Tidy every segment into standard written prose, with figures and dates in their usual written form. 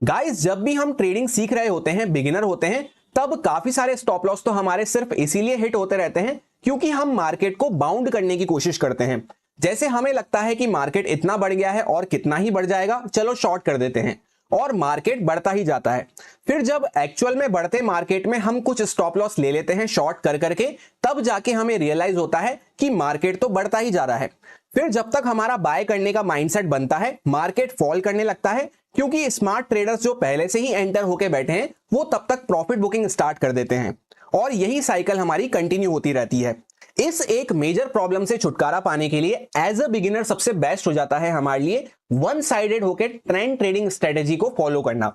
Guys, जब भी हम ट्रेडिंग सीख रहे होते हैं, बिगिनर होते हैं, तब काफी सारे स्टॉप लॉस तो हमारे सिर्फ इसीलिए हिट होते रहते हैं क्योंकि हम मार्केट को बाउंड करने की कोशिश करते हैं। जैसे हमें लगता है कि मार्केट इतना बढ़ गया है और कितना ही बढ़ जाएगा, चलो शॉर्ट कर देते हैं, और मार्केट बढ़ता ही जाता है। फिर जब एक्चुअल में बढ़ते मार्केट में हम कुछ स्टॉप लॉस ले लेते हैं शॉर्ट कर करके, तब जाके हमें रियलाइज होता है कि मार्केट तो बढ़ता ही जा रहा है। फिर जब तक हमारा बाय करने का माइंडसेट बनता है, मार्केट फॉल करने लगता है क्योंकि स्मार्ट ट्रेडर्स जो पहले से ही एंटर होके बैठे हैं वो तब तक प्रॉफिट बुकिंग स्टार्ट कर देते हैं, और यही साइकिल हमारी कंटिन्यू होती रहती है। इस एक मेजर प्रॉब्लम से छुटकारा पाने के लिए एज अ बिगिनर सबसे बेस्ट हो जाता है हमारे लिए वन साइडेड होकर ट्रेंड ट्रेडिंग स्ट्रेटेजी को फॉलो करना।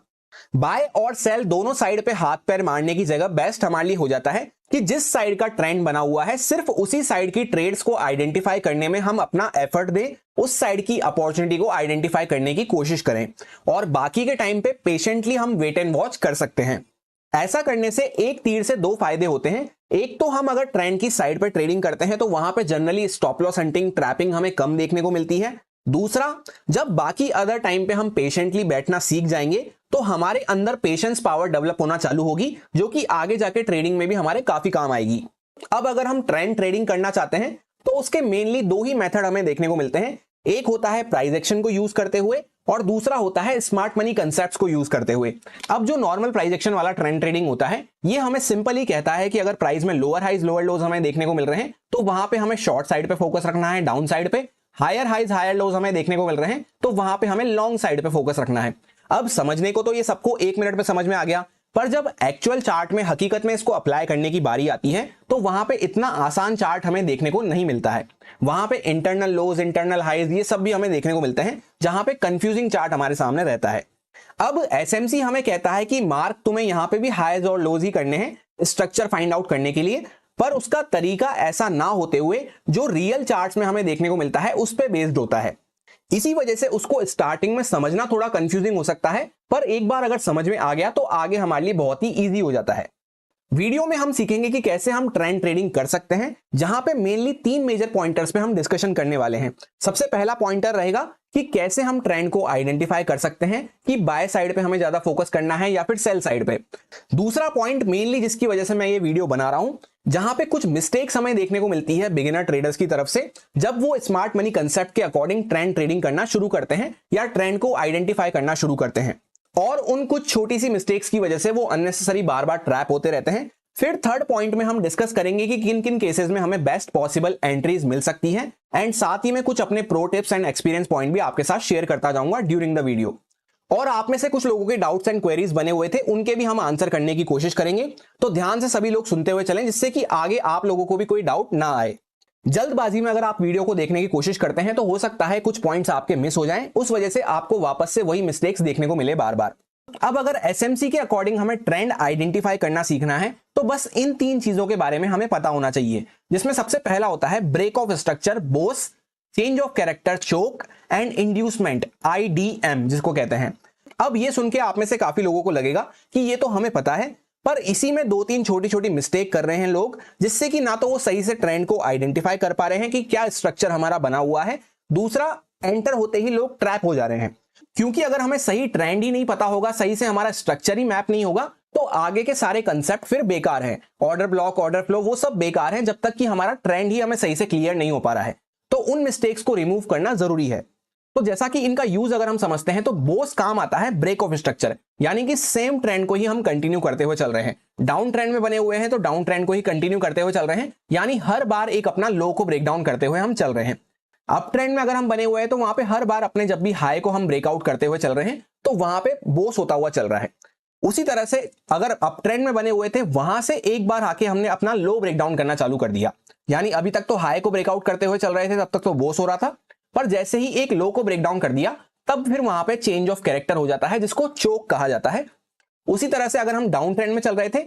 बाय और सेल दोनों साइड पे हाथ पैर मारने की जगह बेस्ट हमारे लिए हो जाता है कि जिस साइड का ट्रेंड बना हुआ है सिर्फ उसी साइड की ट्रेड्स को आइडेंटिफाई करने में हम अपना एफर्ट दें, उस साइड की अपॉर्चुनिटी को आइडेंटिफाई करने की कोशिश करें, और बाकी के टाइम पे पेशेंटली हम वेट एंड वॉच कर सकते हैं। ऐसा करने से एक तीर से दो फायदे होते हैं। एक तो हम अगर ट्रेंड की साइड पे ट्रेडिंग करते हैं तो वहां पे generally stop loss hunting, trapping हमें कम देखने को मिलती है। दूसरा, जब बाकी अदर टाइम पे हम पेशेंटली बैठना सीख जाएंगे तो हमारे अंदर पेशेंस पावर डेवलप होना चालू होगी, जो कि आगे जाके ट्रेडिंग में भी हमारे काफी काम आएगी। अब अगर हम ट्रेंड ट्रेडिंग करना चाहते हैं तो उसके मेनली दो ही मेथड हमें देखने को मिलते हैं। एक होता है प्राइस एक्शन को यूज करते हुए, और दूसरा होता है स्मार्ट मनी कंसेप्ट्स को यूज करते हुए। अब जो नॉर्मल प्राइस एक्शन वाला ट्रेंड ट्रेडिंग होता है, ये हमें सिंपल ही कहता है कि अगर प्राइस में लोअर हाइज लोअर लोज हमें देखने को मिल रहे हैं तो वहां पे हमें शॉर्ट साइड पे फोकस रखना है, डाउन साइड पे हायर हाइज हायर लोज हमें देखने को मिल रहे हैं तो वहां पे हमें लॉन्ग साइड पे फोकस रखना है। अब समझने को तो ये सबको 1 मिनट में समझ में आ गया, पर जब एक्चुअल चार्ट में हकीकत में इसको अप्लाई करने की बारी आती है तो वहां पे इतना आसान चार्ट हमें देखने को नहीं मिलता है। वहां पे इंटरनल लोज, इंटरनल हाइज, ये सब भी हमें देखने को मिलते हैं, जहां पे कंफ्यूजिंग चार्ट हमारे सामने रहता है। अब एसएमसी हमें कहता है कि मार्क तुम्हें यहां पे भी हाइज और लोज ही करने हैं स्ट्रक्चर फाइंड आउट करने के लिए, पर उसका तरीका ऐसा ना होते हुए जो रियल चार्ट्स में हमें देखने को मिलता है उस पर बेस्ड होता है। इसी वजह से उसको स्टार्टिंग में समझना थोड़ा कंफ्यूजिंग हो सकता है, पर एक बार अगर समझ में आ गया तो आगे हमारे लिए बहुत ही इजी हो जाता है। वीडियो में हम सीखेंगे कि कैसे हम ट्रेंड ट्रेडिंग कर सकते हैं, जहां पे मेनली 3 मेजर पॉइंटर्स पे हम डिस्कशन करने वाले हैं। सबसे पहला पॉइंटर रहेगा कि कैसे हम ट्रेंड को आइडेंटिफाई कर सकते हैं कि बाय साइड पे हमें ज्यादा फोकस करना है या फिर सेल साइड पे। दूसरा पॉइंट मेनली जिसकी वजह से मैं ये वीडियो बना रहा हूं, जहां पे कुछ मिस्टेक्स हमें देखने को मिलती है बिगिनर ट्रेडर्स की तरफ से जब वो स्मार्ट मनी कंसेप्ट के अकॉर्डिंग ट्रेंड ट्रेडिंग करना शुरू करते हैं या ट्रेंड को आइडेंटिफाई करना शुरू करते हैं, और उन कुछ छोटी सी मिस्टेक्स की वजह से वो अननेसेसरी बार बार ट्रैप होते रहते हैं। फिर थर्ड पॉइंट में हम डिस्कस करेंगे कि किन किन केसेस में हमें बेस्ट पॉसिबल एंट्रीज मिल सकती हैं, एंड साथ ही में कुछ अपने pro tips and experience point भी आपके साथ शेयर करता जाऊंगा ड्यूरिंग द वीडियो। और आप में से कुछ लोगों के डाउट्स एंड क्वेरीज बने हुए थे, उनके भी हम आंसर करने की कोशिश करेंगे, तो ध्यान से सभी लोग सुनते हुए चलें जिससे कि आगे आप लोगों को भी कोई डाउट ना आए। जल्दबाजी में अगर आप वीडियो को देखने की कोशिश करते हैं तो हो सकता है कुछ पॉइंट्स आपके मिस हो जाएं, उस वजह से आपको वापस से वही मिस्टेक्स देखने को मिले बार बार। अब अगर एसएमसी के अकॉर्डिंग हमें ट्रेंड आइडेंटिफाई करना सीखना है तो बस इन 3 चीजों के बारे में हमें पता होना चाहिए, जिसमें सबसे पहला होता है break of structure, BOS, change of character, चोक, एंड इंड्यूसमेंट, आईडीएम जिसको कहते हैं। अब ये सुन के आप में से काफी लोगों को लगेगा कि ये तो हमें पता है, पर इसी में 2-3 छोटी छोटी मिस्टेक कर रहे हैं लोग, जिससे कि ना तो वो सही से ट्रेंड को आइडेंटिफाई कर पा रहे हैं कि क्या स्ट्रक्चर हमारा बना हुआ है। दूसरा, एंटर होते ही लोग ट्रैप हो जा रहे हैं, क्योंकि अगर हमें सही ट्रेंड ही नहीं पता होगा, सही से हमारा स्ट्रक्चर ही मैप नहीं होगा, तो आगे के सारे कंसेप्ट फिर बेकार हैं। ऑर्डर ब्लॉक, ऑर्डर फ्लो, वो सब बेकार हैं जब तक कि हमारा ट्रेंड ही हमें सही से क्लियर नहीं हो पा रहा है। तो उन मिस्टेक्स को रिमूव करना जरूरी है। तो जैसा कि इनका यूज अगर हम समझते हैं तो बोस काम आता है ब्रेक ऑफ स्ट्रक्चर, यानी कि सेम ट्रेंड को ही हम कंटिन्यू करते हुए चल रहे हैं। डाउन ट्रेंड में बने हुए हैं तो डाउन ट्रेंड को ही कंटिन्यू करते हुए चल रहे हैं, यानी हर बार एक अपना लो को ब्रेक डाउन करते हुए हम चल रहे हैं। अप ट्रेंड में अगर हम बने हुए हैं तो वहां पे हर बार अपने जब भी हाई को हम ब्रेकआउट करते हुए चल रहे हैं तो वहां पे बोस होता हुआ चल रहा है। उसी तरह से अगर अप ट्रेंड में बने हुए थे, वहां से एक बार आके हमने अपना लो ब्रेकडाउन करना चालू कर दिया, यानी अभी तक तो हाई को ब्रेकआउट करते हुए चल रहे थे, तब तक तो बोस हो रहा था, पर जैसे ही एक लो को ब्रेकडाउन कर दिया तब फिर वहां पे चेंज ऑफ कैरेक्टर हो जाता है, जिसको चोक कहा जाता है। उसी तरह से अगर हम डाउन ट्रेंड में चल रहे थे,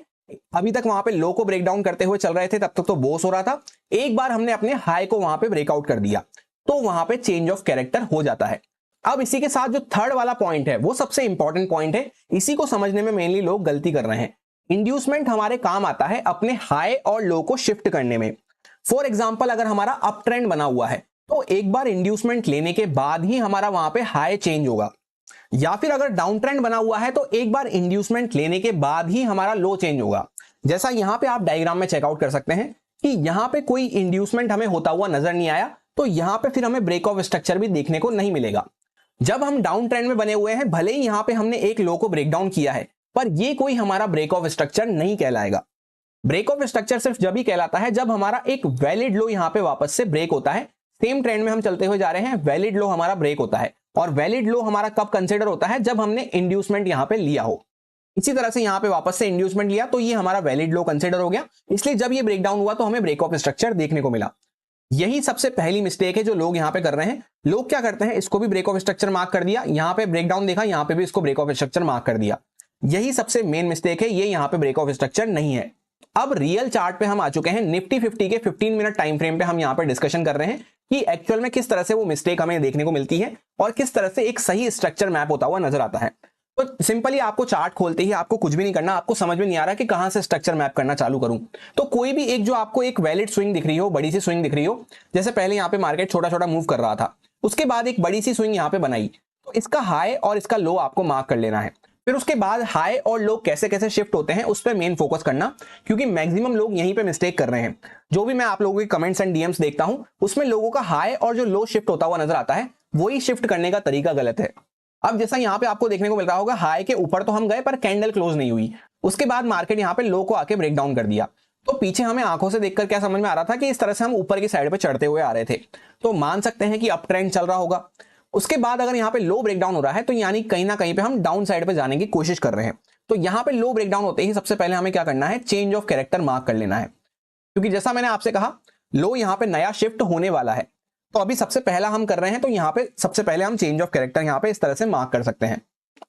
अभी तक वहां पे लो को ब्रेकडाउन करते हुए चल रहे थे, तब तक तो बोस हो रहा था, एक बार हमने अपने हाई को वहां पे ब्रेकआउट कर दिया तो वहां पे चेंज ऑफ कैरेक्टर हो जाता है। अब इसी के साथ जो थर्ड वाला पॉइंट है वो सबसे इंपॉर्टेंट पॉइंट है, इसी को समझने में मेनली लोग गलती कर रहे हैं। इंड्यूसमेंट हमारे काम आता है अपने हाई और लो को शिफ्ट करने में। फॉर एग्जाम्पल, अगर हमारा अप ट्रेंड बना हुआ है तो एक बार इंड्यूसमेंट लेने के बाद ही हमारा वहां पे हाई चेंज होगा। या फिर अगर डाउन ट्रेंड बना हुआ है तो एक बार इंड्यूसमेंट लेने के बाद ही हमारा लो चेंज होगा। जैसा यहां पे आप डायग्राम में चेकआउट कर सकते हैं कि यहां पे कोई इंड्यूसमेंट हमें होता हुआ नजर नहीं आया, तो यहां पे फिर हमें ब्रेक ऑफ स्ट्रक्चर भी देखने को नहीं मिलेगा। जब हम डाउन ट्रेंड में बने हुए हैं, भले ही यहां पे हमने एक लो को ब्रेक डाउन किया है, पर ये कोई हमारा ब्रेक ऑफ स्ट्रक्चर नहीं कहलाएगा। ब्रेक ऑफ स्ट्रक्चर सिर्फ जब ही कहलाता है जब हमारा एक वैलिड लो यहां पे वापस से ब्रेक होता है। सेम ट्रेंड में हम चलते हुए जा रहे हैं, वैलिड लो हमारा ब्रेक होता है, और वैलिड लो हमारा कब कंसीडर होता है, जब हमने इंड्यूसमेंट यहां पे लिया हो। इसी तरह से यहां पे वापस से इंड्यूसमेंट लिया तो ये हमारा वैलिड लो कंसीडर हो गया, इसलिए जब ये ब्रेकडाउन हुआ तो हमें ब्रेक ऑफ स्ट्रक्चर देखने को मिला। यही सबसे पहली मिस्टेक है जो लोग यहां पे कर रहे हैं। लोग क्या करते हैं, इसको भी ब्रेक ऑफ स्ट्रक्चर मार्क कर दिया, यहां पे ब्रेकडाउन देखा, यहां पे भी इसको ब्रेक ऑफ स्ट्रक्चर मार्क कर दिया। यही सबसे मेन मिस्टेक है, ये यहां पे ब्रेक ऑफ स्ट्रक्चर नहीं है। अब रियल चार्ट पे हम आ चुके हैं, निफ्टी 50 के 15 मिनट टाइम फ्रेम पे हम यहां पे डिस्कशन कर रहे हैं कि एक्चुअल में किस तरह से वो मिस्टेक हमें देखने को मिलती है और किस तरह से एक सही स्ट्रक्चर मैप होता हुआ नजर आता है। तो सिंपली आपको चार्ट खोलते ही आपको कुछ भी नहीं करना, आपको समझ में नहीं आ रहा कि कहां से स्ट्रक्चर मैप करना चालू करूं, तो कोई भी एक जो आपको एक वैलिड स्विंग दिख रही हो, बड़ी सी स्विंग दिख रही हो, जैसे पहले यहां पे मार्केट छोटा छोटा मूव कर रहा था, उसके बाद एक बड़ी सी स्विंग यहां पे बनाई, तो इसका हाई और इसका लो आपको मार्क कर लेना है। फिर उसके बाद हाई और लो कैसे कैसे शिफ्ट होते हैं उस पर मेन फोकस करना, क्योंकि मैक्सिमम लोग यहीं पे मिस्टेक कर रहे हैं। जो भी मैं आप लोगों के कमेंट्स एंड डीएम्स देखता हूं, उसमें लोगों का हाई और जो लो शिफ्ट होता हुआ नजर आता है, वही शिफ्ट करने का तरीका गलत है। अब जैसा यहां पे आपको देखने को मिल रहा होगा, हाई के ऊपर तो हम गए पर कैंडल क्लोज नहीं हुई, उसके बाद मार्केट यहां पे लो को आके ब्रेक डाउन कर दिया। तो पीछे हमें आंखों से देखकर क्या समझ में आ रहा था कि इस तरह से हम ऊपर की साइड पे चढ़ते हुए आ रहे थे, तो मान सकते हैं कि अप ट्रेंड चल रहा होगा। उसके बाद अगर यहाँ पे लो ब्रेकडाउन हो रहा है तो यानी कहीं ना कहीं पे हम डाउन साइड पे जाने की कोशिश कर रहे हैं। तो यहाँ पे लो ब्रेकडाउन होते ही सबसे पहले हमें क्या करना है, चेंज ऑफ कैरेक्टर मार्क कर लेना है, क्योंकि जैसा मैंने आपसे कहा लो यहाँ पे नया शिफ्ट होने वाला है, तो अभी सबसे पहला हम कर रहे हैं, तो यहाँ पे सबसे पहले हम चेंज ऑफ कैरेक्टर यहाँ पे इस तरह से मार्क कर सकते हैं।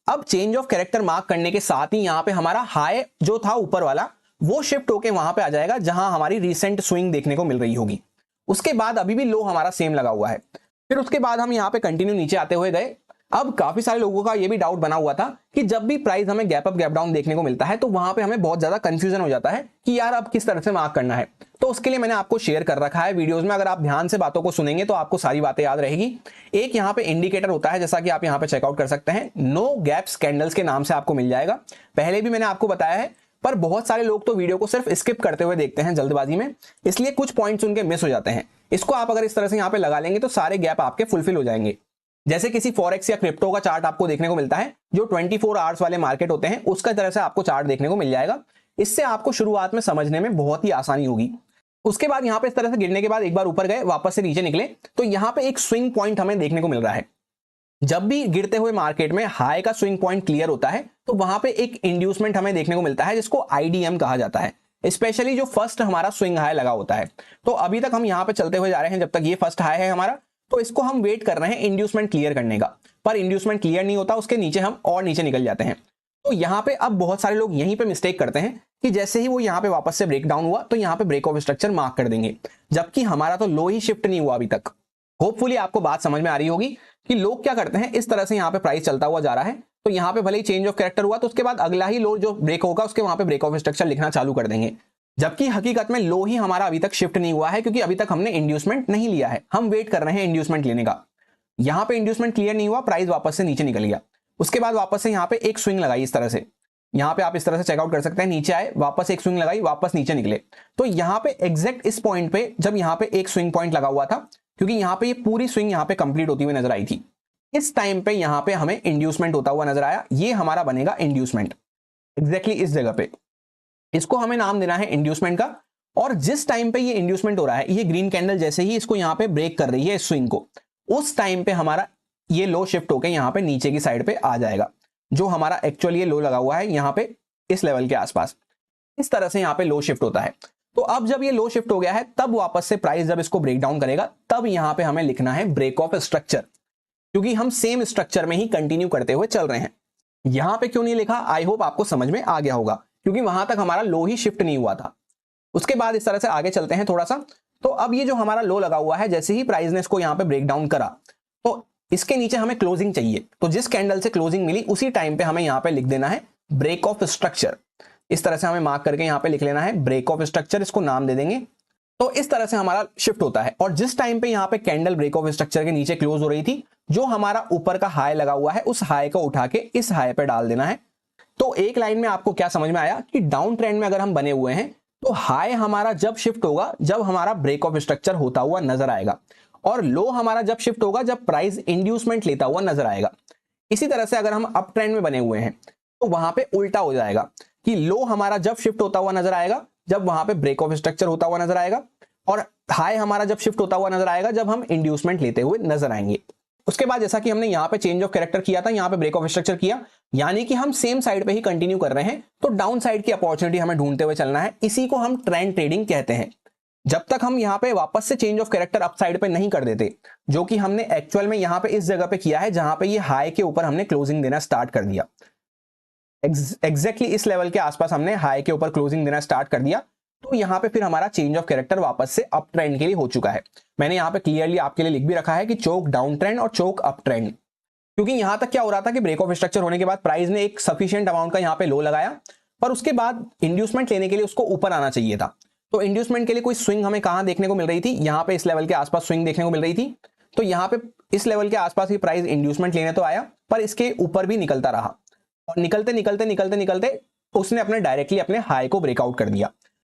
अब चेंज ऑफ कैरेक्टर मार्क करने के साथ ही यहाँ पे हमारा हाई जो था ऊपर वाला, वो शिफ्ट होके वहां पे आ जाएगा जहां हमारी रिसेंट स्विंग देखने को मिल रही होगी। उसके बाद अभी भी लो हमारा सेम लगा हुआ है। फिर उसके बाद हम यहाँ पे कंटिन्यू नीचे आते हुए गए। अब काफी सारे लोगों का ये भी डाउट बना हुआ था कि जब भी प्राइस हमें गैप अप गैप डाउन देखने को मिलता है तो वहां पे हमें बहुत ज्यादा कंफ्यूजन हो जाता है कि यार अब किस तरह से मार्क करना है। तो उसके लिए मैंने आपको शेयर कर रखा है वीडियोस में, अगर आप ध्यान से बातों को सुनेंगे तो आपको सारी बातें याद रहेगी। एक यहाँ पे इंडिकेटर होता है, जैसा कि आप यहाँ पे चेकआउट कर सकते हैं, नो गैप्स कैंडल्स के नाम से आपको मिल जाएगा। पहले भी मैंने आपको बताया है, पर बहुत सारे लोग तो वीडियो को सिर्फ स्किप करते हुए देखते हैं जल्दबाजी में, इसलिए कुछ पॉइंट्स उनके मिस हो जाते हैं। इसको आप अगर इस तरह से यहाँ पे लगा लेंगे तो सारे गैप आपके फुलफिल हो जाएंगे। जैसे किसी फॉरेक्स या क्रिप्टो का चार्ट आपको देखने को मिलता है, जो 24 आवर्स वाले मार्केट होते हैं, उसका तरह से आपको चार्ट देखने को मिल जाएगा। इससे आपको शुरुआत में समझने में बहुत ही आसानी होगी। उसके बाद यहाँ पे इस तरह से गिरने के बाद एक बार ऊपर गए, वापस से नीचे निकले, तो यहाँ पे एक स्विंग पॉइंट हमें देखने को मिल रहा है। जब भी गिरते हुए मार्केट में हाई का स्विंग पॉइंट क्लियर होता है तो वहां पे एक इंड्यूसमेंट हमें देखने को मिलता है, जिसको आईडीएम कहा जाता है, स्पेशली जो फर्स्ट हमारा स्विंग हाई लगा होता है। तो अभी तक हम यहाँ पे चलते हुए जा रहे हैं, जब तक ये फर्स्ट हाई है हमारा, तो इसको हम वेट कर रहे हैं इंड्यूसमेंट क्लियर करने का, पर इंड्यूसमेंट क्लियर नहीं होता, उसके नीचे हम और नीचे निकल जाते हैं। तो यहाँ पे अब बहुत सारे लोग यहीं पे मिस्टेक करते हैं कि जैसे ही वो यहाँ पे वापस से ब्रेक डाउन हुआ तो यहाँ पे ब्रेक ऑफ स्ट्रक्चर मार्क कर देंगे, जबकि हमारा तो लो ही शिफ्ट नहीं हुआ अभी तक। होपफुली आपको बात समझ में आ रही होगी कि लोग क्या करते हैं, इस तरह से यहाँ पे प्राइस चलता हुआ जा रहा है, तो यहाँ पे भले ही चेंज ऑफ कैरेक्टर हुआ तो उसके बाद अगला ही लो जो ब्रेक होगा उसके वहां पे ब्रेक ऑफ स्ट्रक्चर लिखना चालू कर देंगे, जबकि हकीकत में लो ही हमारा अभी तक शिफ्ट नहीं हुआ है, क्योंकि अभी तक हमने इंड्यूसमेंट नहीं लिया है, हम वेट कर रहे हैं इंड्यूसमेंट लेने का। यहाँ पे इंड्यूसमेंट क्लियर नहीं हुआ, प्राइस वापस से नीचे निकल गया। उसके बाद वापस से यहाँ पे एक स्विंग लगाई इस तरह से, यहाँ पे आप इस तरह से चेकआउट कर सकते हैं, नीचे आए, वापस एक स्विंग लगाई, वापस नीचे निकले। तो यहाँ पे एग्जैक्ट इस पॉइंट पे जब यहाँ पे एक स्विंग पॉइंट लगा हुआ था, क्योंकि यहाँ पे ये पूरी स्विंग यहाँ पे कंप्लीट होती हुई नजर आई थी, इस टाइम पे यहाँ पे हमें इंड्यूसमेंट होता हुआ नजर आया, ये हमारा बनेगा इंड्यूसमेंट एग्जैक्टली इस जगह पे। इसको हमें नाम देना है इंड्यूसमेंट का। और जिस टाइम पे ये इंड्यूसमेंट हो रहा है, ये ग्रीन कैंडल जैसे ही इसको यहाँ पे ब्रेक कर रही है इस स्विंग को, उस टाइम पे हमारा ये लो शिफ्ट होकर यहाँ पे नीचे की साइड पे आ जाएगा, जो हमारा एक्चुअली ये लो लगा हुआ है यहाँ पे इस लेवल के आसपास, इस तरह से यहाँ पे लो शिफ्ट होता है। तो अब जब ये लो शिफ्ट हो गया है, तब वापस से प्राइस जब इसको ब्रेक डाउन करेगा, तब यहाँ पे हमें लिखना है ब्रेक ऑफ स्ट्रक्चर, क्योंकि हम सेम स्ट्रक्चर में ही कंटिन्यू करते हुए चल रहे हैं। यहां पे क्यों नहीं लिखा, आई होप आपको समझ में आ गया होगा, क्योंकि वहां तक हमारा लो ही शिफ्ट नहीं हुआ था। उसके बाद इस तरह से आगे चलते हैं थोड़ा सा। तो अब ये जो हमारा लो लगा हुआ है, जैसे ही प्राइस ने इसको यहाँ पे ब्रेक डाउन करा, तो इसके नीचे हमें क्लोजिंग चाहिए, तो जिस कैंडल से क्लोजिंग मिली उसी टाइम पे हमें यहाँ पे लिख देना है ब्रेक ऑफ स्ट्रक्चर। इस तरह से हमें मार्क करके यहाँ पे लिख लेना है ब्रेक ऑफ स्ट्रक्चर, इसको नाम दे देंगे तो इस तरह से हमारा शिफ्ट होता है। और जिस टाइम पे यहाँ पे कैंडल ब्रेक ऑफ स्ट्रक्चर के नीचे क्लोज हो रही थी, जो हमारा ऊपर का हाई लगा हुआ है उस हाई को उठा के इस हाई पे डाल देना है। तो एक लाइन में आपको क्या समझ में आया कि डाउन ट्रेंड में अगर हम बने हुए हैं तो हाई हमारा जब शिफ्ट होगा जब हमारा ब्रेक ऑफ स्ट्रक्चर होता हुआ नजर आएगा, और लो हमारा जब शिफ्ट होगा जब प्राइस इंड्यूसमेंट लेता हुआ नजर आएगा। इसी तरह से अगर हम अप ट्रेंड में बने हुए हैं तो वहां पे उल्टा हो जाएगा कि लो हमारा जब शिफ्ट होता हुआ नजर आएगा जब वहां पे ब्रेक ऑफ स्ट्रक्चर होता हुआ नजर आएगा, और हाई हमारा जब शिफ्ट होता हुआ नजर आएगा जब हम इंड्यूसमेंट लेते हुए नजर आएंगे। उसके बाद जैसा कि हमने यहाँ पे चेंज ऑफ कैरेक्टर किया था, यहाँ पे ब्रेक ऑफ स्ट्रक्चर किया, यानी कि हम सेम साइड पे ही कंटिन्यू कर रहे हैं, तो डाउन साइड की अपॉर्चुनिटी हमें ढूंढते हुए चलना है। इसी को हम ट्रेंड ट्रेडिंग कहते हैं। जब तक हम यहाँ पे वापस से change of character up side पे नहीं कर देते, जो कि हमने एक्चुअल में यहाँ पे इस जगह पे किया है जहां पे ये हाई के ऊपर हमने क्लोजिंग देना स्टार्ट कर दिया, एग्जैक्टली इस लेवल के आसपास हमने हाई के ऊपर क्लोजिंग देना स्टार्ट कर दिया, तो यहाँ पे फिर हमारा चेंज ऑफ कैरेक्टर वापस से अप ट्रेंड के लिए हो चुका है। मैंने यहाँ पे क्लियरली आपके लिए लिख भी रखा है कि चोक डाउन ट्रेंड और चोक अप ट्रेंड, क्योंकि यहां तक क्या हो रहा था कि ब्रेक ऑफ स्ट्रक्चर होने के बाद प्राइस ने एक सफिशिएंट अमाउंट का यहाँ पे लो लगाया, पर उसके बाद इंड्यूसमेंट लेने के लिए उसको ऊपर आना चाहिए था। तो इंड्यूसमेंट के लिए कोई स्विंग हमें कहां देखने को मिल रही थी, यहाँ पे इस लेवल के आसपास स्विंग देखने को मिल रही थी। तो यहाँ पे इस लेवल के आसपास ही प्राइस इंड्यूसमेंट लेने तो आया, पर इसके ऊपर भी निकलता रहा, और निकलते निकलते निकलते निकलते उसने अपने डायरेक्टली अपने हाई को ब्रेकआउट कर दिया।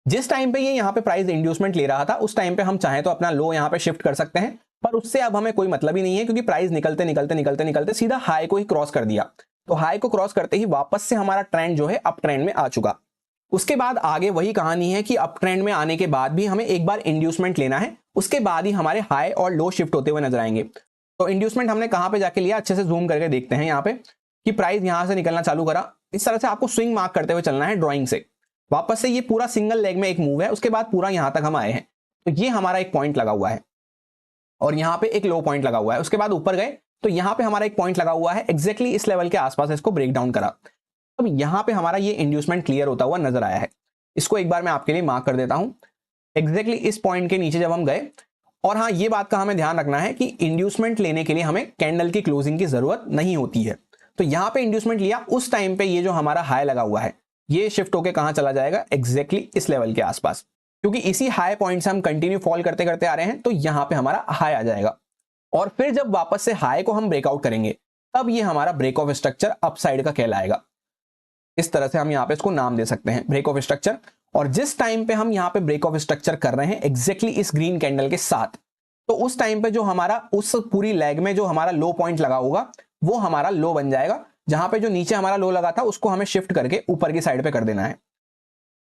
जिस टाइम पे ये यहाँ पे प्राइस इंड्यूसमेंट ले रहा था उस टाइम पे हम चाहें तो अपना लो यहाँ पे शिफ्ट कर सकते हैं, पर उससे अब हमें कोई मतलब ही नहीं है, क्योंकि प्राइस निकलते निकलते निकलते निकलते सीधा हाई को ही क्रॉस कर दिया। तो हाई को क्रॉस करते ही वापस से हमारा ट्रेंड जो है अप ट्रेंड में आ चुका। उसके बाद आगे वही कहानी है कि अप ट्रेंड में आने के बाद भी हमें एक बार इंड्यूसमेंट लेना है, उसके बाद ही हमारे हाई और लो शिफ्ट होते हुए नजर आएंगे। तो इंड्यूसमेंट हमने कहां पे जाके लिया, अच्छे से जूम करके देखते हैं यहाँ पे कि प्राइस यहां से निकलना चालू करा। इस तरह से आपको स्विंग मार्क करते हुए चलना है ड्रॉइंग से। वापस से ये पूरा सिंगल लेग में एक मूव है, उसके बाद पूरा यहां तक हम आए हैं, तो ये हमारा एक पॉइंट लगा हुआ है और यहाँ पे एक लो पॉइंट लगा हुआ है। उसके बाद ऊपर गए तो यहाँ पे हमारा एक पॉइंट लगा हुआ है, एग्जैक्टली इस लेवल के आसपास इसको ब्रेक डाउन करा। अब यहाँ पे हमारा ये इंड्यूसमेंट क्लियर होता हुआ नजर आया है। इसको एक बार मैं आपके लिए मार्क कर देता हूं, एग्जैक्टली इस पॉइंट के नीचे जब हम गए। और हाँ, ये बात का हमें ध्यान रखना है कि इंड्यूसमेंट लेने के लिए हमें कैंडल की क्लोजिंग की जरूरत नहीं होती है। तो यहाँ पे इंड्यूसमेंट लिया, उस टाइम पे ये जो हमारा हाई लगा हुआ है ये शिफ्ट होकर कहां चला जाएगा, एग्जैक्टली इस लेवल के आसपास, क्योंकि इसी हाई पॉइंट से हम कंटिन्यू फॉल करते करते आ रहे हैं। तो यहां पे हमारा हाई आ जाएगा, और फिर जब वापस से हाई को हम ब्रेकआउट करेंगे तब ये हमारा break of structure upside का कहलाएगा। इस तरह से हम यहाँ पे इसको नाम दे सकते हैं, ब्रेक ऑफ स्ट्रक्चर। और जिस टाइम पे हम यहाँ पे ब्रेक ऑफ स्ट्रक्चर कर रहे हैं एग्जैक्टली इस ग्रीन कैंडल के साथ, तो उस टाइम पे जो हमारा उस पूरी लेग में जो हमारा लो पॉइंट लगा होगा वो हमारा लो बन जाएगा। जहां पे जो नीचे हमारा लो लगा था उसको हमें शिफ्ट करके ऊपर की साइड पे कर देना है।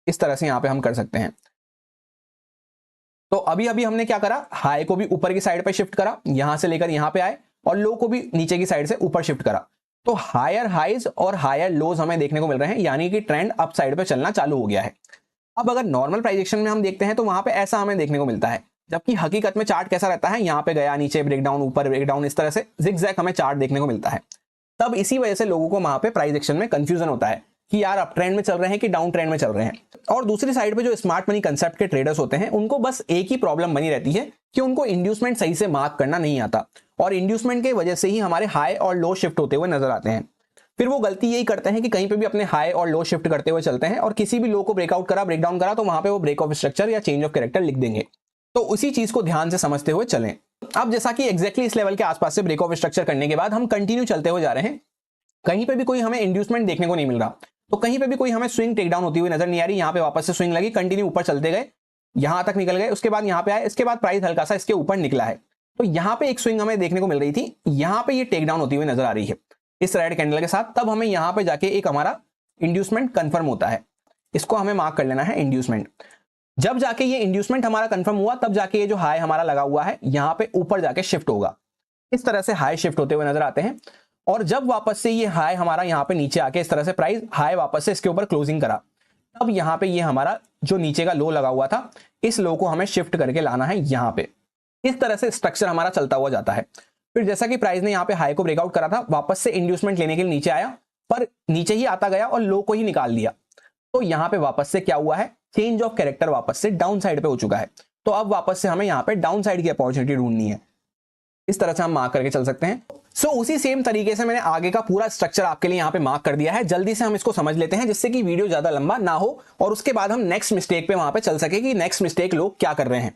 इस तरह से यहां पे हम कर सकते हैं। तो अभी अभी हमने क्या करा, हाई को भी ऊपर की साइड पे शिफ्ट करा, यहां से लेकर यहां पे आए, और लो को भी नीचे की साइड से ऊपर शिफ्ट करा। तो हायर हाइज और हायर लोज हमें देखने को मिल रहे हैं, यानी कि ट्रेंड अप साइड पे चलना चालू हो गया है। अब अगर नॉर्मल प्राइस एक्शन में हम देखते हैं तो वहां पे ऐसा हमें देखने को मिलता है, जबकि हकीकत में चार्ट कैसा रहता है, यहाँ पे गया, नीचे ब्रेकडाउन, ऊपर ब्रेकडाउन, इस तरह से जिगजैग हमें चार्ट देखने को मिलता है। तब इसी वजह से लोगों को वहां पे प्राइस एक्शन में कंफ्यूजन होता है कि यार अप ट्रेंड में चल रहे हैं कि डाउन ट्रेंड में चल रहे हैं। और दूसरी साइड पे जो स्मार्ट मनी कंसेप्ट के ट्रेडर्स होते हैं उनको बस एक ही प्रॉब्लम बनी रहती है कि उनको इंड्यूसमेंट सही से मार्क करना नहीं आता, और इंड्यूसमेंट की वजह से ही हमारे हाई और लो शिफ्ट होते हुए नजर आते हैं। फिर वो गलती यही करते हैं कि कहीं पे भी अपने हाई और लो शिफ्ट करते हुए चलते हैं, और किसी भी लो को ब्रेकआउट करा, ब्रेकडाउन करा, तो वहां पे वो ब्रेक ऑफ स्ट्रक्चर या चेंज ऑफ कैरेक्टर लिख देंगे। तो उसी चीज को ध्यान से समझते हुए चलें। अब जैसा कि एग्जैक्टली इस लेवल के आसपास से ब्रेक ऑफ स्ट्रक्चर करने के बाद हम कंटिन्यू चलते हुए जा रहे हैं, कहीं पे भी कोई हमें इंड्यूसमेंट देखने को नहीं मिल रहा, तो कहीं पे भी कोई हमें स्विंग टेकडाउन होती हुई नजर नहीं आ रही। यहाँ पे वापस से स्विंग लगी, कंटिन्यू ऊपर चलते गए, यहां तक निकल गए, उसके बाद यहाँ पे आए, इसके बाद प्राइस हल्का सा इसके ऊपर निकला है। तो यहाँ पे एक स्विंग हमें देखने को मिल रही थी, यहाँ पे ये टेकडाउन होती हुई नजर आ रही है इस रेड कैंडल के साथ। तब हमें यहाँ पे जाके एक हमारा इंड्यूसमेंट कंफर्म होता है, इसको हमें मार्क कर लेना है इंड्यूसमेंट। जब जाके ये इंड्यूसमेंट हमारा कंफर्म हुआ तब जाके ये जो हाई हमारा लगा हुआ है यहाँ पे ऊपर जाके शिफ्ट होगा। इस तरह से हाई शिफ्ट होते हुए नजर आते हैं। और जब वापस से ये हाई हमारा यहाँ पे नीचे आके इस तरह से प्राइस हाई वापस से इसके ऊपर क्लोजिंग करा, तब यहाँ पे ये हमारा जो नीचे का लो लगा हुआ था, इस लो को हमें शिफ्ट करके लाना है यहाँ पे। इस तरह से स्ट्रक्चर हमारा चलता हुआ जाता है। फिर जैसा कि प्राइस ने यहाँ पे हाई को ब्रेकआउट करा था, वापस से इंड्यूसमेंट लेने के लिए नीचे आया, पर नीचे ही आता गया और लो को ही निकाल लिया। तो यहाँ पे वापस से क्या हुआ है, चेंज ऑफ कैरेक्टर वापस से डाउन साइड पे हो चुका है। तो अब वापस से हमें यहाँ पे डाउन साइड की अपॉर्चुनिटी ढूंढनी है। इस तरह से हम मार्क करके चल सकते हैं। सो उसी सेम तरीके से मैंने आगे का पूरा स्ट्रक्चर आपके लिए यहाँ पे मार्क कर दिया है। जल्दी से हम इसको समझ लेते हैं जिससे कि वीडियो ज्यादा लंबा ना हो और उसके बाद हम नेक्स्ट मिस्टेक पे वहां पे चल सके कि नेक्स्ट मिस्टेक लोग क्या कर रहे हैं।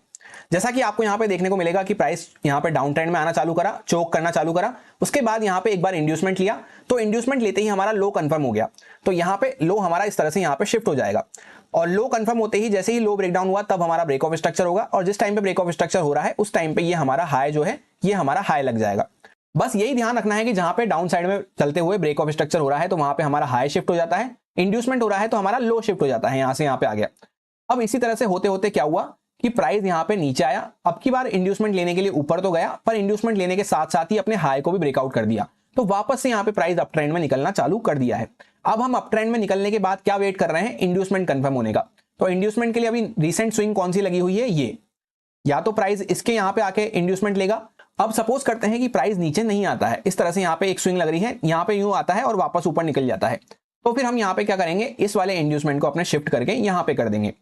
जैसा कि आपको यहाँ पे देखने को मिलेगा कि प्राइस यहाँ पे डाउन ट्रेंड में आना चालू करा, चोक करना चालू करा, उसके बाद यहाँ पे एक बार इंड्यूसमेंट लिया, तो इंड्यूसमेंट लेते ही हमारा लो कंफर्म हो गया, तो यहाँ पे लो हमारा इस तरह से यहाँ पे शिफ्ट हो जाएगा और लो कंफर्म होते ही जैसे ही लो ब्रेकडाउन हुआ तब हमारा ब्रेक ऑफ स्ट्रक्चर होगा और जिस टाइम पे ब्रेक ऑफ स्ट्रक्चर हो रहा है उस टाइम पे ये हमारा हाई जो है ये हमारा हाई लग जाएगा। बस यही ध्यान रखना है कि जहां पे डाउन साइड में चलते हुए ब्रेक ऑफ स्ट्रक्चर हो रहा है तो वहां पे हमारा हाई शिफ्ट हो जाता है, इंड्यूसमेंट हो रहा है तो हमारा लो शिफ्ट हो जाता है, यहां से यहां पे आ गया। अब इसी तरह से होते होते क्या हुआ कि प्राइस यहां पे नीचे आया, अब की बार इंड्यूसमेंट लेने के लिए ऊपर तो गया पर इंड्यूसमेंट लेने के साथ साथ ही अपने हाई को भी ब्रेकआउट कर दिया, तो वापस से यहाँ पे प्राइस अप ट्रेंड में निकलना चालू कर दिया है। अब हम अप ट्रेंड में निकलने के बाद क्या वेट कर रहे हैं, इंड्यूसमेंट कंफर्म होने का। तो इंड्यूसमेंट के लिए अभी रिसेंट स्विंग कौन सी लगी हुई है, ये या तो प्राइस इसके यहाँ पे आके इंड्यूसमेंट लेगा। अब सपोज करते हैं कि प्राइस नीचे नहीं आता है, इस तरह से यहाँ पे एक स्विंग लग रही है, यहाँ पे यूं आता है और वापस ऊपर निकल जाता है, तो फिर हम यहाँ पे क्या करेंगे, इस वाले इंड्यूसमेंट को अपने शिफ्ट करके यहाँ पे कर देंगे।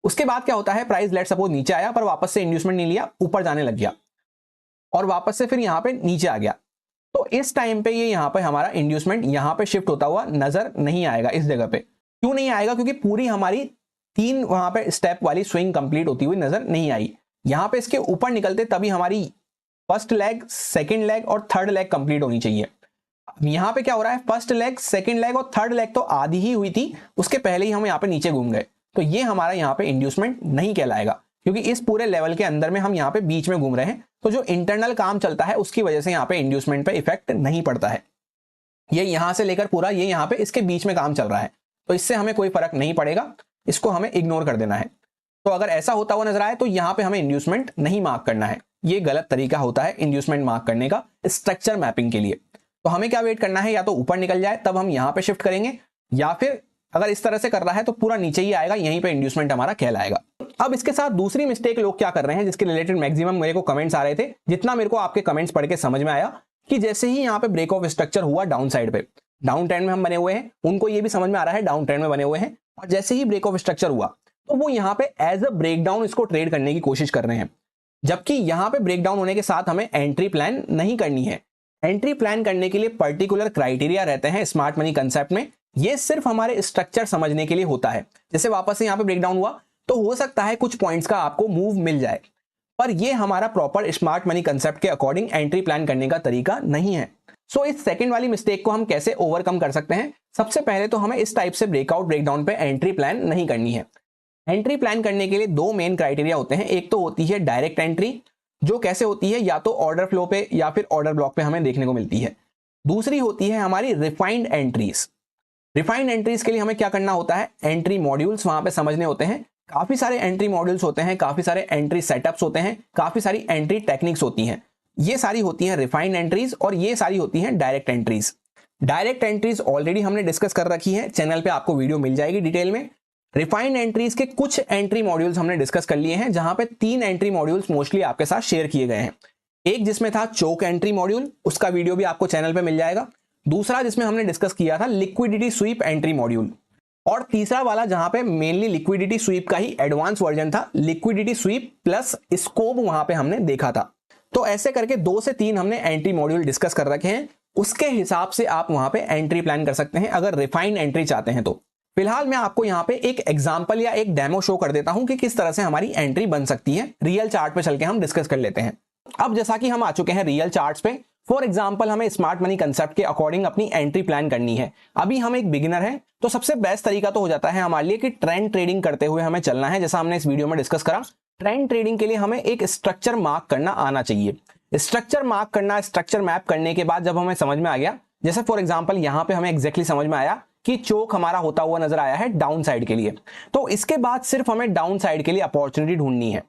उसके बाद क्या होता है, प्राइस लेट सपोज नीचे आया पर वापस से इंड्यूसमेंट नहीं लिया, ऊपर जाने लग गया और वापस से फिर यहाँ पे नीचे आ गया, तो इस टाइम पे ये यहाँ पे हमारा इंड्यूसमेंट यहाँ पे शिफ्ट होता हुआ नजर नहीं आएगा इस जगह पे। क्यों नहीं आएगा, क्योंकि पूरी हमारी 3 वहां पे स्टेप वाली स्विंग कंप्लीट होती हुई नजर नहीं आई। यहाँ पे इसके ऊपर निकलते तभी हमारी फर्स्ट लेग, सेकंड लेग और थर्ड लेग कंप्लीट होनी चाहिए। यहाँ पे क्या हो रहा है, फर्स्ट लेग, सेकंड लेग और थर्ड लेग तो आधी ही हुई थी, उसके पहले ही हम यहाँ पे नीचे घूम गए, तो ये हमारा यहाँ पे इंड्यूसमेंट नहीं कहलाएगा, क्योंकि इस पूरे लेवल के अंदर में हम यहाँ पे बीच में घूम रहे हैं, तो जो इंटरनल काम चलता है उसकी वजह से यहाँ पे इंड्यूसमेंट पे इफेक्ट नहीं पड़ता है। ये यहाँ से लेकर पूरा ये यहाँ पे इसके बीच में काम चल रहा है, तो इससे हमें कोई फर्क नहीं पड़ेगा, इसको हमें इग्नोर कर देना है। तो अगर ऐसा होता हुआ नजर आए तो यहाँ पे हमें इंड्यूसमेंट नहीं मार्क करना है, ये गलत तरीका होता है इंड्यूसमेंट मार्क करने का स्ट्रक्चर मैपिंग के लिए। तो हमें क्या वेट करना है, या तो ऊपर निकल जाए तब हम यहाँ पे शिफ्ट करेंगे, या फिर अगर इस तरह से कर रहा है तो पूरा नीचे ही आएगा, यहीं पे इंड्यूसमेंट हमारा कहलाएगा। अब इसके साथ दूसरी मिस्टेक लोग क्या कर रहे हैं, जिसके रिलेटेड मैक्सिमम मेरे को कमेंट्स आ रहे थे, जितना मेरे को आपके कमेंट्स पढ़ के समझ में आया कि जैसे ही यहाँ पे ब्रेक ऑफ स्ट्रक्चर हुआ डाउन साइड पे, डाउन ट्रेंड में हम बने हुए हैं, उनको ये भी समझ में आ रहा है डाउन ट्रेंड में बने हुए हैं, और जैसे ही ब्रेक ऑफ स्ट्रक्चर हुआ तो वो यहाँ पे एज अ ब्रेकडाउन इसको ट्रेड करने की कोशिश कर रहे हैं, जबकि यहाँ पे ब्रेकडाउन होने के साथ हमें एंट्री प्लान नहीं करनी है। एंट्री प्लान करने के लिए पर्टिकुलर क्राइटेरिया रहते हैं स्मार्ट मनी कंसेप्ट में, ये सिर्फ हमारे स्ट्रक्चर समझने के लिए होता है। जैसे वापस से यहाँ पे ब्रेकडाउन हुआ तो हो सकता है कुछ पॉइंट्स का आपको मूव मिल जाए, पर ये हमारा प्रॉपर स्मार्ट मनी कंसेप्ट के अकॉर्डिंग एंट्री प्लान करने का तरीका नहीं है। सो इस सेकंड वाली मिस्टेक को हम कैसे ओवरकम कर सकते हैं, सबसे पहले तो हमें इस टाइप से ब्रेकआउट ब्रेकडाउन पे एंट्री प्लान नहीं करनी है। एंट्री प्लान करने के लिए 2 मेन क्राइटेरिया होते हैं, एक तो होती है डायरेक्ट एंट्री, जो कैसे होती है या तो ऑर्डर फ्लो पे या फिर ऑर्डर ब्लॉक पे हमें देखने को मिलती है। दूसरी होती है हमारी रिफाइंड एंट्रीज। रिफाइंड एंट्रीज के लिए हमें क्या करना होता है, एंट्री मॉड्यूल्स वहां पे समझने होते हैं, काफी सारे एंट्री मॉड्यूल्स होते हैं, काफी सारे एंट्री सेटअप्स होते हैं, काफी सारी एंट्री टेक्निक्स होती हैं, ये सारी होती हैं रिफाइंड एंट्रीज और ये सारी होती हैं direct entries. Direct entries already हमने डिस्कस कर रखी है, चैनल पे आपको वीडियो मिल जाएगी डिटेल में। रिफाइंड एंट्रीज के कुछ एंट्री मॉड्यूल्स हमने डिस्कस कर लिए हैं, जहां पे 3 एंट्री मॉड्यूल्स मोस्टली आपके साथ शेयर किए गए हैं। एक जिसमें था चोक एंट्री मॉड्यूल, उसका वीडियो भी आपको चैनल पे मिल जाएगा। दूसरा जिसमें हमने डिस्कस किया था लिक्विडिटी स्वीप एंट्री मॉड्यूल, और तीसरा वाला जहां पे मेनली लिक्विडिटी स्वीप का ही एडवांस वर्जन था, लिक्विडिटी स्वीप प्लस स्कोप वहां पे हमने देखा था। तो ऐसे करके 2 से 3 हमने एंट्री मॉड्यूल डिस्कस कर रखे हैं, उसके हिसाब से आप वहां पे एंट्री प्लान कर सकते हैं अगर रिफाइंड एंट्री चाहते हैं तो। फिलहाल मैं आपको यहाँ पे एक एग्जांपल या एक डेमो शो कर देता हूं कि किस तरह से हमारी एंट्री बन सकती है। रियल चार्ट पे चल के हम डिस्कस कर लेते हैं। अब जैसा कि हम आ चुके हैं रियल चार्ट्स पे, फॉर एग्जांपल हमें स्मार्ट मनी कंसेप्ट के अकॉर्डिंग अपनी एंट्री प्लान करनी है। अभी हम एक बिगिनर हैं, तो सबसे बेस्ट तरीका तो हो जाता है हमारे लिए कि ट्रेंड ट्रेडिंग करते हुए हमें चलना है। जैसा हमने इस वीडियो में डिस्कस करा, ट्रेंड ट्रेडिंग के लिए हमें एक स्ट्रक्चर मार्क करना आना चाहिए। स्ट्रक्चर मार्क करना, स्ट्रक्चर मैप करने के बाद जब हमें समझ में आ गया, जैसे फॉर एग्जांपल यहाँ पे हमें एग्जैक्टली समझ में आया कि चोक हमारा होता हुआ नजर आया है डाउन साइड के लिए, तो इसके बाद सिर्फ हमें डाउन साइड के लिए अपॉर्चुनिटी ढूंढनी है,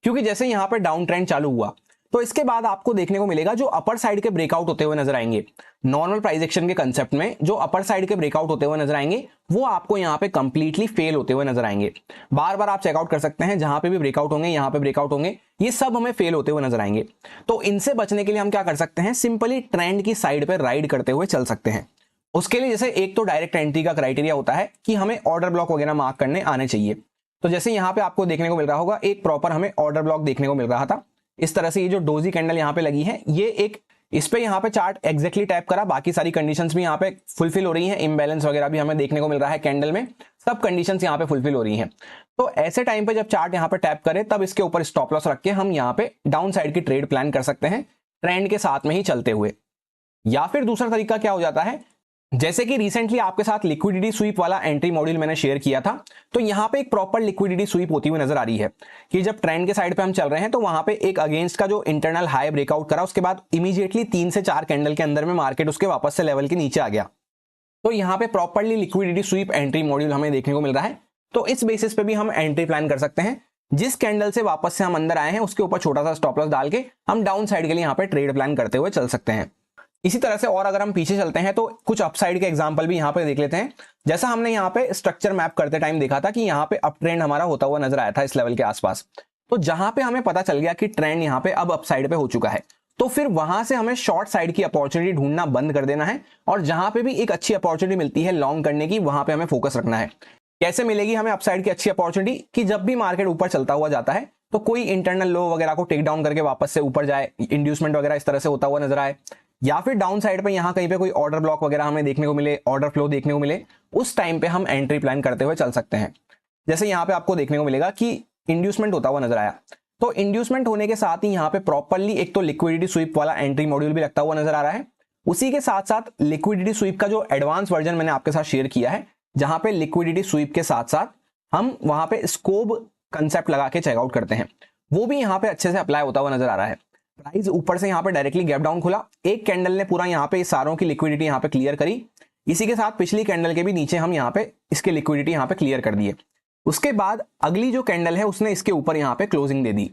क्योंकि जैसे यहाँ पे डाउन ट्रेंड चालू हुआ तो इसके बाद आपको देखने को मिलेगा जो अपर साइड के ब्रेकआउट होते हुए नजर आएंगे। नॉर्मल प्राइस एक्शन के कंसेप्ट में जो अपर साइड के ब्रेकआउट होते हुए नजर आएंगे वो आपको यहाँ पे कंप्लीटली फेल होते हुए नजर आएंगे। बार बार आप चेकआउट कर सकते हैं, जहां पे भी ब्रेकआउट होंगे, यहाँ पे ब्रेकआउट होंगे, ये सब हमें फेल होते हुए नजर आएंगे। तो इनसे बचने के लिए हम क्या कर सकते हैं, सिंपली ट्रेंड की साइड पर राइड करते हुए चल सकते हैं। उसके लिए जैसे एक तो डायरेक्ट एंट्री का क्राइटेरिया होता है कि हमें ऑर्डर ब्लॉक वगैरह मार्क करने आने चाहिए। तो जैसे यहाँ पे आपको देखने को मिल रहा होगा, एक प्रॉपर हमें ऑर्डर ब्लॉक देखने को मिल रहा था। इस तरह से ये जो डोजी कैंडल यहाँ पे लगी है, ये एक इस पे यहाँ पे चार्ट एग्जैक्टली टैप करा, बाकी सारी कंडीशंस भी यहाँ पे फुलफिल हो रही हैं, इम्बैलेंस वगैरह भी हमें देखने को मिल रहा है कैंडल में, सब कंडीशंस यहाँ पे फुलफिल हो रही हैं। तो ऐसे टाइम पे जब चार्ट यहाँ पे टैप करे तब इसके ऊपर स्टॉप लॉस रख के हम यहाँ पे डाउन साइड की ट्रेड प्लान कर सकते हैं ट्रेंड के साथ में ही चलते हुए। या फिर दूसरा तरीका क्या हो जाता है, जैसे कि रिसेंटली आपके साथ लिक्विडिटी स्वीप वाला एंट्री मॉड्यूल मैंने शेयर किया था, तो यहां पे एक प्रॉपर लिक्विडिटी स्वीप होती हुई नजर आ रही है कि जब ट्रेंड के साइड पे हम चल रहे हैं तो वहां पे एक अगेंस्ट का जो इंटरनल हाई ब्रेकआउट करा, उसके बाद इमीडिएटली 3 से 4 कैंडल के अंदर में मार्केट उसके वापस से लेवल के नीचे आ गया। तो यहाँ पे properly liquidity SVEEP entry module हमें देखने को मिल रहा है। तो इस बेसिस पे भी हम एंट्री प्लान कर सकते हैं, जिस कैंडल से वापस से हम अंदर आए हैं उसके ऊपर छोटा सा स्टॉप लॉस डाल के हम डाउन साइड के लिए यहाँ पे ट्रेड प्लान करते हुए चल सकते हैं। इसी तरह से और अगर हम पीछे चलते हैं तो कुछ अपसाइड के एग्जांपल भी यहाँ पे देख लेते हैं। जैसा हमने यहाँ पे स्ट्रक्चर मैप करते टाइम देखा था कि यहाँ पे अप ट्रेंड हमारा होता हुआ नजर आया था इस लेवल के आसपास, तो जहां पे हमें पता चल गया कि ट्रेंड यहाँ पे अब अपसाइड पे हो चुका है, तो फिर वहां से हमें शॉर्ट साइड की अपॉर्चुनिटी ढूंढना बंद कर देना है और जहां पे भी एक अच्छी अपॉर्चुनिटी मिलती है लॉन्ग करने की, वहां पे हमें फोकस रखना है। कैसे मिलेगी हमें अपसाइड की अच्छी अपॉर्चुनिटी, कि जब भी मार्केट ऊपर चलता हुआ जाता है तो कोई इंटरनल लो वगैरह को टेक डाउन करके वापस से ऊपर जाए, इंड्यूसमेंट वगैरह इस तरह से होता हुआ नजर आए, या फिर डाउन साइड पे यहाँ कहीं पे कोई ऑर्डर ब्लॉक वगैरह हमें देखने को मिले, ऑर्डर फ्लो देखने को मिले, उस टाइम पे हम एंट्री प्लान करते हुए चल सकते हैं। जैसे यहाँ पे आपको देखने को मिलेगा कि इंड्यूसमेंट होता हुआ नजर आया, तो इंड्यूसमेंट होने के साथ ही यहाँ पे प्रॉपरली एक तो लिक्विडिटी स्वीप वाला एंट्री मॉड्यूल भी लगता हुआ नजर आ रहा है। उसी के साथ साथ लिक्विडिटी स्वीप का जो एडवांस वर्जन मैंने आपके साथ शेयर किया है, जहां पे लिक्विडिटी स्वीप के साथ साथ हम वहां पे स्कोप कंसेप्ट लगा के चेकआउट करते हैं, वो भी यहाँ पे अच्छे से अप्लाई होता हुआ नजर आ रहा है। प्राइस ऊपर से यहाँ पे डायरेक्टली गैप डाउन खुला, एक कैंडल ने पूरा यहाँ पे सारों की लिक्विडिटी यहाँ पे क्लियर करी, इसी के साथ पिछली कैंडल के भी नीचे हम यहाँ पे इसके लिक्विडिटी यहाँ पे क्लियर कर दिए। उसके बाद अगली जो कैंडल है उसने इसके ऊपर यहाँ पे क्लोजिंग दे दी।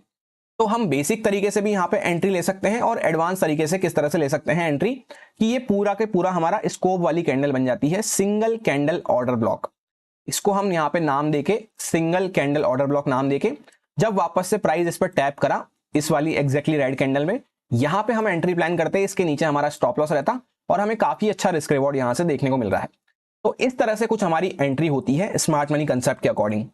तो हम बेसिक तरीके से भी यहाँ पे एंट्री ले सकते हैं और एडवांस तरीके से किस तरह से ले सकते हैं एंट्री, कि ये पूरा के पूरा हमारा स्कोप वाली कैंडल बन जाती है सिंगल कैंडल ऑर्डर ब्लॉक। इसको हम यहाँ पे नाम देके सिंगल कैंडल ऑर्डर ब्लॉक नाम देके, जब वापस से प्राइस इस पर टैप करा इस वाली एग्जैक्टली रेड कैंडल में, यहाँ पे हम एंट्री प्लान करते हैं, इसके नीचे हमारा स्टॉप लॉस रहता और हमें काफी अच्छा रिस्क रिवॉर्ड यहाँ से देखने को मिल रहा है। तो इस तरह से कुछ हमारी एंट्री होती है स्मार्ट मनी कंसेप्ट के अकॉर्डिंग।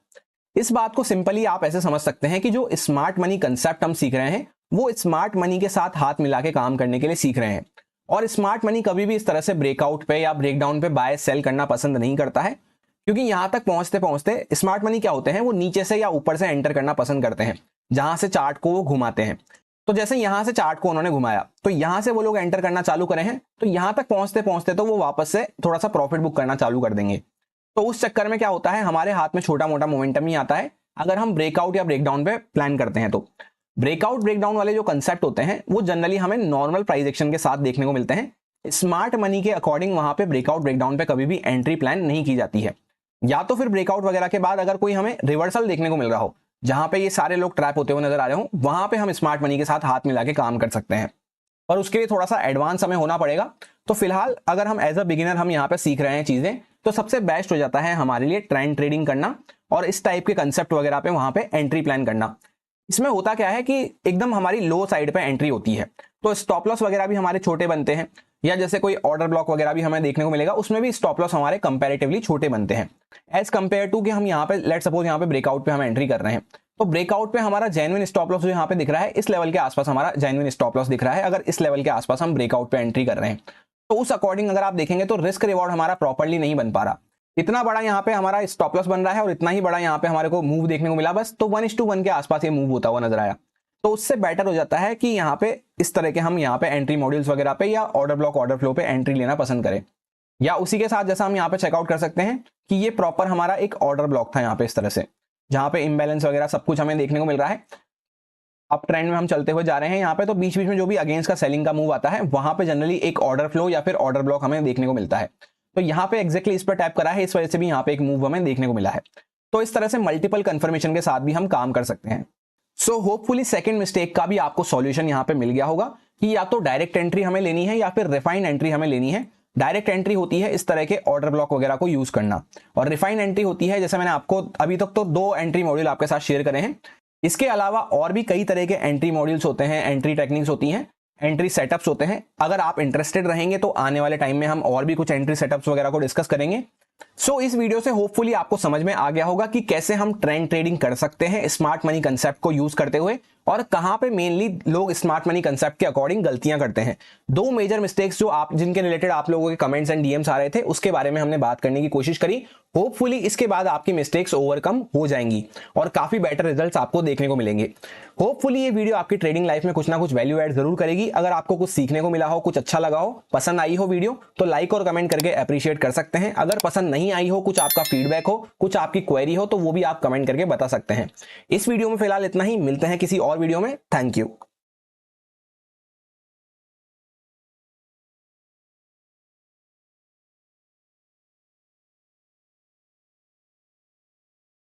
इस बात को सिंपली आप ऐसे समझ सकते हैं कि जो स्मार्ट मनी कंसेप्ट हम सीख रहे हैं वो स्मार्ट मनी के साथ हाथ मिला के काम करने के लिए सीख रहे हैं। और स्मार्ट मनी कभी भी इस तरह से ब्रेकआउट पे या ब्रेकडाउन पे बाय सेल करना पसंद नहीं करता है, क्योंकि यहां तक पहुंचते पहुंचते स्मार्ट मनी क्या होते हैं, वो नीचे से या ऊपर से एंटर करना पसंद करते हैं, जहां से चार्ट को वो घुमाते हैं। तो जैसे यहां से चार्ट को उन्होंने घुमाया तो यहां से वो लोग एंटर करना चालू करे हैं, तो यहां तक पहुंचते पहुंचते तो वो वापस से थोड़ा सा प्रॉफिट बुक करना चालू कर देंगे। तो उस चक्कर में क्या होता है, हमारे हाथ में छोटा मोटा मोमेंटम ही आता है अगर हम ब्रेकआउट या ब्रेकडाउन पे प्लान करते हैं। तो ब्रेकआउट ब्रेकडाउन वाले जो कंसेप्ट होते हैं वो जनरली हमें नॉर्मल प्राइस एक्शन के साथ देखने को मिलते हैं। स्मार्ट मनी के अकॉर्डिंग वहां पे ब्रेकआउट ब्रेकडाउन पे कभी भी एंट्री प्लान नहीं की जाती है, या तो फिर ब्रेकआउट वगैरह के बाद अगर कोई हमें रिवर्सल देखने को मिल रहा हो जहां पे ये सारे लोग ट्रैप होते हुए नजर आ रहे हो, वहां पे हम स्मार्ट मनी के साथ हाथ मिला के काम कर सकते हैं। और उसके लिए थोड़ा सा एडवांस हमें होना पड़ेगा। तो फिलहाल अगर हम एज अ बिगिनर हम यहाँ पे सीख रहे हैं चीजें, तो सबसे बेस्ट हो जाता है हमारे लिए ट्रेंड ट्रेडिंग करना और इस टाइप के कंसेप्ट वगैरह पे वहां पे एंट्री प्लान करना। इसमें होता क्या है कि एकदम हमारी लो साइड पे एंट्री होती है, तो स्टॉप लॉस वगैरह भी हमारे छोटे बनते हैं, या जैसे कोई ऑर्डर ब्लॉक वगैरह भी हमें देखने को मिलेगा, उसमें भी स्टॉप लॉस हमारे कंपैरेटिवली छोटे बनते हैं एज कंपेयर टू कि हम यहाँ पे लेट सपोज यहाँ पे ब्रेकआउट पे हम एंट्री कर रहे हैं, तो ब्रेकआउट पे हमारा जेन्युइन स्टॉप लॉस जो यहाँ पे दिख रहा है, इस लेवल के आसपास हमारा जेन्युइन स्टॉप लॉस दिख रहा है अगर इस लेवल के आसपास हम ब्रेकआउट पे एंट्री कर रहे हैं। तो उस अकॉर्डिंग अगर आप देखेंगे तो रिस्क रिवॉर्ड हमारा प्रॉपर्ली नहीं बन पा रहा। इतना बड़ा यहाँ पे हमारा स्टॉप लॉस बन रहा है और इतना ही बड़ा यहाँ पे हमारे को मूव देखने को मिला, बस तो 1:1 के आसपास ये मूव होता हुआ नजर आया। तो उससे बेटर हो जाता है कि यहाँ पे इस तरह के हम यहाँ पे एंट्री मॉड्यूल्स वगैरह पे या ऑर्डर ब्लॉक ऑर्डर फ्लो पे एंट्री लेना पसंद करें, या उसी के साथ जैसा हम यहाँ पे चेकआउट कर सकते हैं कि ये प्रॉपर हमारा एक ऑर्डर ब्लॉक था यहाँ पे इस तरह से, जहां पे इम्बैलेंस वगैरह सब कुछ हमें देखने को मिल रहा है। अप ट्रेंड में हम चलते हुए जा रहे हैं यहाँ पे, तो बीच बीच में जो भी अगेंस्ट का सेलिंग का मूव आता है वहां पे जनरली एक ऑर्डर फ्लो या फिर ऑर्डर ब्लॉक हमें देखने को मिलता है। तो यहाँ पे एक्जैक्टली इस पर टैप करा है, इस वजह से भी यहाँ पे एक मूव हमें देखने को मिला है। तो इस तरह से मल्टीपल कंफर्मेशन के साथ भी हम काम कर सकते हैं। सो होपफुली सेकंड मिस्टेक का भी आपको सॉल्यूशन यहाँ पे मिल गया होगा कि या तो डायरेक्ट एंट्री हमें लेनी है या फिर रिफाइंड एंट्री हमें लेनी है। डायरेक्ट एंट्री होती है इस तरह के ऑर्डर ब्लॉक वगैरह को यूज करना, और रिफाइंड एंट्री होती है जैसे मैंने आपको अभी तक तो 2 एंट्री मॉड्यूल आपके साथ शेयर करे हैं। इसके अलावा और भी कई तरह के एंट्री मॉड्यूल्स होते हैं, एंट्री टेक्निक्स होती हैं, एंट्री सेटअप्स होते हैं। अगर आप इंटरेस्टेड रहेंगे तो आने वाले टाइम में हम और भी कुछ एंट्री सेटअप्स वगैरह को डिस्कस करेंगे। सो इस वीडियो से होपफुली आपको समझ में आ गया होगा कि कैसे हम ट्रेंड ट्रेडिंग कर सकते हैं स्मार्ट मनी कंसेप्ट को यूज करते हुए, और कहां पे मेनली लोग स्मार्ट मनी कंसेप्ट के अकॉर्डिंग गलतियां करते हैं। दो मेजर मिस्टेक्स जो जिनके रिलेटेड आप लोगों के कमेंट्स एंड डीएम्स आ रहे थे, उसके बारे में हमने बात करने की कोशिश करी। होपफुली इसके बाद आपकी मिस्टेक्स ओवरकम हो जाएंगी और काफी बेटर रिजल्ट्स आपको देखने को मिलेंगे। होपफुली ये वीडियो आपकी ट्रेडिंग लाइफ में कुछ ना कुछ वैल्यू ऐड जरूर करेगी। अगर आपको कुछ सीखने को मिला हो, कुछ अच्छा लगा हो, पसंद आई हो वीडियो, तो लाइक और कमेंट करके अप्रिशिएट कर सकते हैं। अगर पसंद नहीं आई हो, कुछ आपका फीडबैक हो, कुछ आपकी क्वेरी हो, तो वो भी आप कमेंट करके बता सकते हैं। इस वीडियो में फिलहाल इतना ही, मिलते हैं किसी और वीडियो में। Thank you.